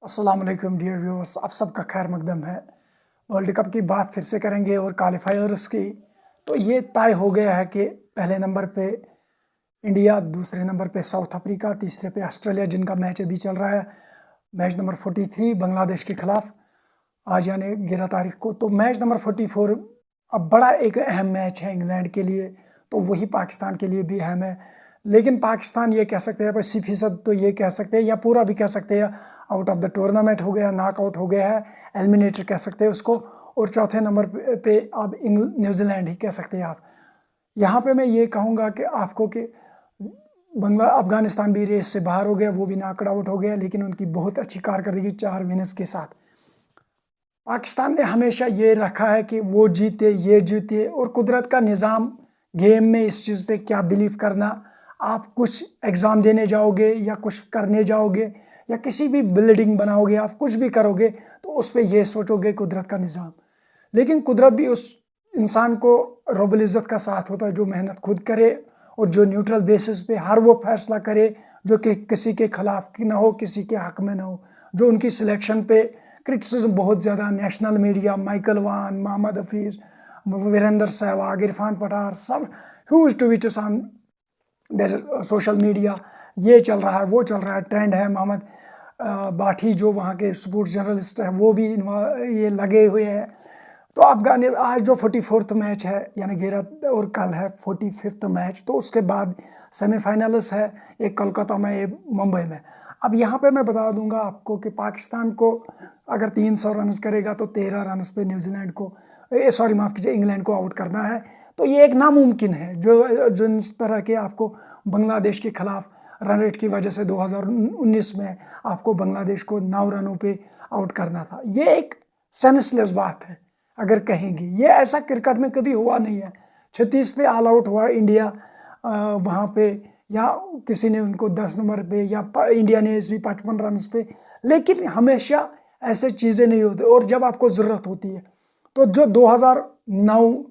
अस्सलाम वालेकुम dear viewers, आप सबका खैर मकदम है। वर्ल्ड कप की बात फिर से करेंगे और क्वालिफायर्स की। तो ये तय हो गया है कि पहले नंबर पे इंडिया, दूसरे नंबर पे साउथ अफ्रीका, तीसरे पे ऑस्ट्रेलिया, जिनका मैच अभी चल रहा है। मैच नंबर 43 बांग्लादेश के खिलाफ आज यानी 11 तारीख को। तो मैच नंबर 44 अब बड़ा एक अहम मैच है इंग्लैंड के लिए, तो वही पाकिस्तान के लिए भी अहम है। लेकिन पाकिस्तान ये कह सकते हैं 80% तो ये कह सकते हैं या पूरा भी कह सकते हैं आउट ऑफ द टूर्नामेंट हो गया, नॉकआउट हो गया है, एलिमिनेटर कह सकते हैं उसको। और चौथे नंबर पे अब न्यूजीलैंड ही कह सकते हैं आप। यहाँ पे मैं ये कहूँगा कि आपको कि अफगानिस्तान भी रेस से बाहर हो गया, वो भी नॉकआउट आउट हो गया, लेकिन उनकी बहुत अच्छी कारकर्दगी 4 विनर्स के साथ। पाकिस्तान ने हमेशा ये रखा है कि वो जीते, ये जीते, और कुदरत का निज़ाम गेम में इस चीज़ पे क्या बिलीव करना। आप कुछ एग्ज़ाम देने जाओगे या कुछ करने जाओगे या किसी भी बिल्डिंग बनाओगे, आप कुछ भी करोगे तो उस पर यह सोचोगे कुदरत का निज़ाम। लेकिन कुदरत भी उस इंसान को रब्बुल इज़्ज़त का साथ होता है जो मेहनत खुद करे और जो न्यूट्रल बेसिस पे हर वो फैसला करे जो कि किसी के खिलाफ ना हो, किसी के हक में ना हो। जो उनकी सिलेक्शन पे क्रिटिसिज्म बहुत ज़्यादा, नेशनल मीडिया, माइकल वान, मोहम्मद हफीज़, वीरेंद्र सहवाग, इरफान पठार, सब huge tweets on social media. ये चल रहा है, वो चल रहा है, ट्रेंड है। मोहम्मद बाठी जो वहाँ के स्पोर्ट्स जर्नलिस्ट हैं वो भी ये लगे हुए हैं। तो आज जो 44th मैच है यानी 11 और कल है 45th मैच, तो उसके बाद सेमीफाइनल्स है, एक कोलकाता में, एक मुंबई में। अब यहाँ पे मैं बता दूंगा आपको कि पाकिस्तान को अगर 300 रन करेगा तो 13 रन पे न्यूजीलैंड को, सॉरी माफ़ कीजिए, इंग्लैंड को आउट करना है। तो ये एक नामुमकिन है जो जिस तरह के आपको बांग्लादेश के खिलाफ रन रेट की वजह से 2019 में आपको बांग्लादेश को 9 रनों पे आउट करना था। ये एक सेंसलेस बात है अगर कहेंगे, ये ऐसा क्रिकेट में कभी हुआ नहीं है। 36 पे ऑल आउट हुआ इंडिया वहाँ पे, या किसी ने उनको 10 नंबर पे, या इंडिया ने भी 55 रन पे। लेकिन हमेशा ऐसे चीज़ें नहीं होती, और जब आपको ज़रूरत होती है तो जो 2009,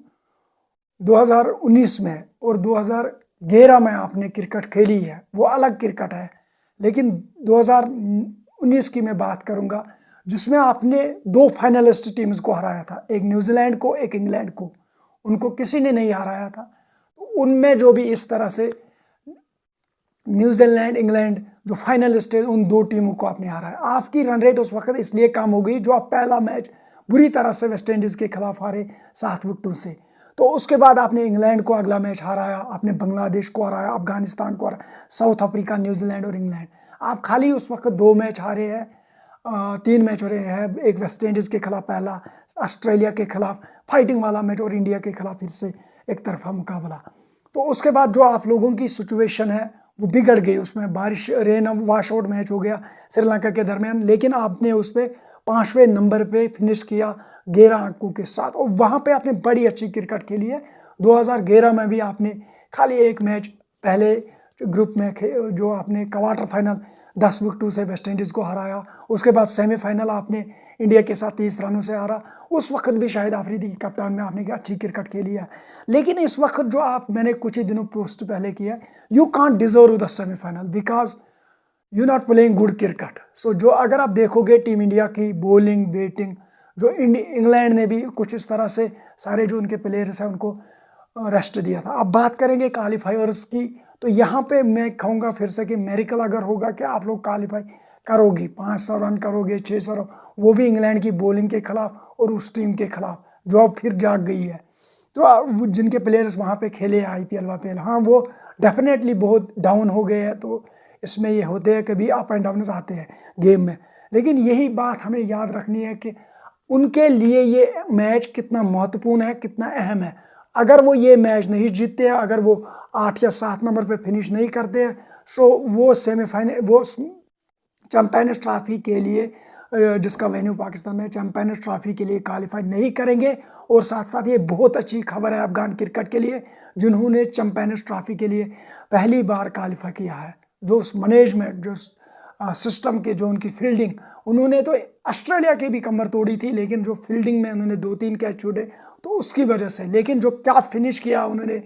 2019 में और 2011 में आपने क्रिकेट खेली है वो अलग क्रिकेट है। लेकिन 2019 की मैं बात करूंगा जिसमें आपने 2 फाइनलिस्ट टीम्स को हराया था, एक न्यूजीलैंड को, एक इंग्लैंड को। उनको किसी ने नहीं हराया था। तो उनमें जो भी इस तरह से न्यूजीलैंड, इंग्लैंड जो फाइनलिस्ट है, उन 2 टीमों को आपने हराया। आपकी रन रेट उस वक्त इसलिए कम हो गई जो आप पहला मैच बुरी तरह से वेस्ट इंडीज़ के खिलाफ हारे 7 विकेटों से। तो उसके बाद आपने इंग्लैंड को अगला मैच हराया, आपने बांग्लादेश को हराया, अफगानिस्तान को हराया, साउथ अफ्रीका, न्यूजीलैंड और इंग्लैंड। आप खाली उस वक्त 2 मैच हारे हैं, 3 मैच हो रहे हैं। एक वेस्ट इंडीज़ के खिलाफ पहला, ऑस्ट्रेलिया के खिलाफ फाइटिंग वाला मैच, और इंडिया के खिलाफ फिर से एक तरफा मुकाबला। तो उसके बाद जो आप लोगों की सिचुएशन है वो बिगड़ गई। उसमें बारिश, रेन वाश आउट मैच हो गया श्रीलंका के दरमियान, लेकिन आपने उस पर 5वें नंबर पे फिनिश किया 11 अंकों के साथ, और वहाँ पे आपने बड़ी अच्छी क्रिकेट खेली है। 2011 में भी आपने खाली एक मैच पहले ग्रुप में जो आपने क्वार्टर फाइनल 10 विकेटों से वेस्ट इंडीज़ को हराया। उसके बाद सेमीफाइनल आपने इंडिया के साथ 30 रनों से हारा। उस वक्त भी शाहिद आफरीदी की कप्तान में आपने अच्छी क्रिकेट खेली है। लेकिन इस वक्त जो मैंने कुछ ही दिनों पोस्ट पहले किया, you can't deserve the semifinal because you not playing good cricket. सो जो अगर आप देखोगे टीम इंडिया की बॉलिंग, बैटिंग, जो इंग्लैंड ने भी कुछ इस तरह से सारे जो उनके प्लेयर्स हैं उनको रेस्ट दिया था। अब बात करेंगे क्वालिफायर्स की, तो यहाँ पे मैं कहूँगा फिर से कि मेरिकल अगर होगा कि आप लोग क्वालिफाई करोगे, 500 रन करोगे, 600 रन, वो भी इंग्लैंड की बॉलिंग के खिलाफ और उस टीम के खिलाफ जो अब फिर जाग गई है। तो जिनके प्लेयर्स वहाँ पे खेले IPL वाईपीएल, हाँ वो डेफिनेटली बहुत डाउन हो गए हैं। तो इसमें ये होते हैं कभी अप एंड डाउन आते हैं गेम में। लेकिन यही बात हमें याद रखनी है कि उनके लिए ये मैच कितना महत्वपूर्ण है, कितना अहम है। अगर वो ये मैच नहीं जीतते हैं, अगर वो 8 या 7 नंबर पे फिनिश नहीं करते हैं, सो वो सेमीफाइनल, वो चैंपियंस ट्रॉफी के लिए, जिसका वेन्यू पाकिस्तान में, चैंपियंस ट्रॉफी के लिए क्वालिफाई नहीं करेंगे। और साथ साथ ये बहुत अच्छी खबर है अफगान क्रिकेट के लिए जिन्होंने चैंपियंस ट्रॉफी के लिए पहली बार क्वालिफाई किया है। जो उस मैनेजमेंट, जो सिस्टम के, जो उनकी फील्डिंग, उन्होंने तो ऑस्ट्रेलिया की भी कमर तोड़ी थी, लेकिन जो फील्डिंग में उन्होंने 2-3 कैच छूटे तो उसकी वजह से। लेकिन जो क्या फिनिश किया उन्होंने,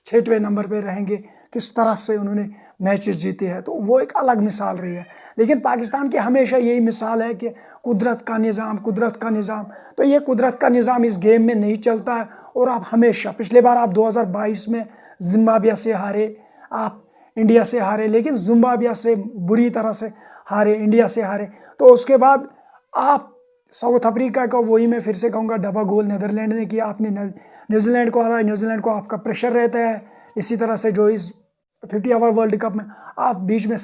6वें नंबर पे रहेंगे, किस तरह से उन्होंने मैचेस जीते हैं, तो वो एक अलग मिसाल रही है। लेकिन पाकिस्तान की हमेशा यही मिसाल है कि कुदरत का निज़ाम, कुदरत का निज़ाम। तो ये कुदरत का निज़ाम इस गेम में नहीं चलता है। और आप हमेशा, पिछले बार आप 2022 में जिम्बाब्वे से हारे, आप इंडिया से हारे, लेकिन जिम्बाब्वे से बुरी तरह से हारे, इंडिया से हारे। तो उसके बाद आप साउथ अफ्रीका का, वही मैं फिर से कहूँगा, डबल गोल नीदरलैंड ने किया, आपने न्यूजीलैंड को हराया। न्यूजीलैंड को आपका प्रेशर रहता है। इसी तरह से जो इस 50 ओवर वर्ल्ड कप में आप बीच में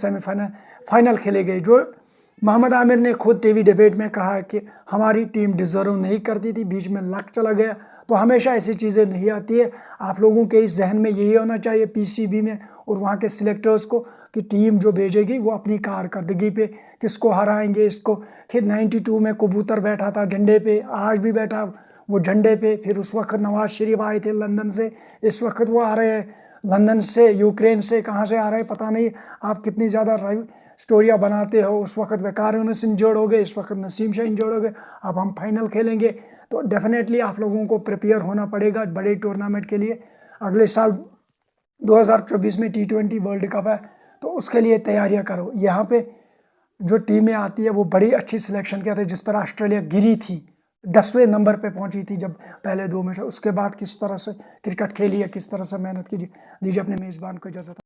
फाइनल खेले गए, जो मोहम्मद आमिर ने खुद टीवी डिबेट में कहा कि हमारी टीम डिजर्व नहीं करती थी, बीच में लक चला गया। तो हमेशा ऐसी चीज़ें नहीं आती है। आप लोगों के इस जहन में यही होना चाहिए, पीसीबी में और वहाँ के सिलेक्टर्स को, कि टीम जो भेजेगी वो अपनी कारकर्दगी पे किसको हराएंगे, इसको। फिर 92 में कबूतर बैठा था झंडे पे, आज भी बैठा वो झंडे पे। फिर उस वक्त नवाज शरीफ आए थे लंदन से, इस वक्त वो आ रहे हैं लंदन से, यूक्रेन से, कहाँ से आ रहे हैं पता नहीं। आप कितनी ज़्यादा स्टोरियाँ बनाते हो। उस वक्त वकार यूनिस इंजर्ड हो गए, इस वक्त नसीम शाह इंजर्ड हो गए। अब हम फाइनल खेलेंगे, तो डेफिनेटली आप लोगों को प्रिपेयर होना पड़ेगा बड़े टूर्नामेंट के लिए। अगले साल 2024 में T20 वर्ल्ड कप है, तो उसके लिए तैयारियां करो। यहाँ पे जो टीमें आती है वो बड़ी अच्छी सिलेक्शन के थे। जिस तरह ऑस्ट्रेलिया गिरी थी, 10वें नंबर पे पहुंची थी जब पहले 2 मैच, उसके बाद किस तरह से क्रिकेट खेली है, किस तरह से मेहनत कीजिए। दीजिए अपने मेज़बान को इजाज़त।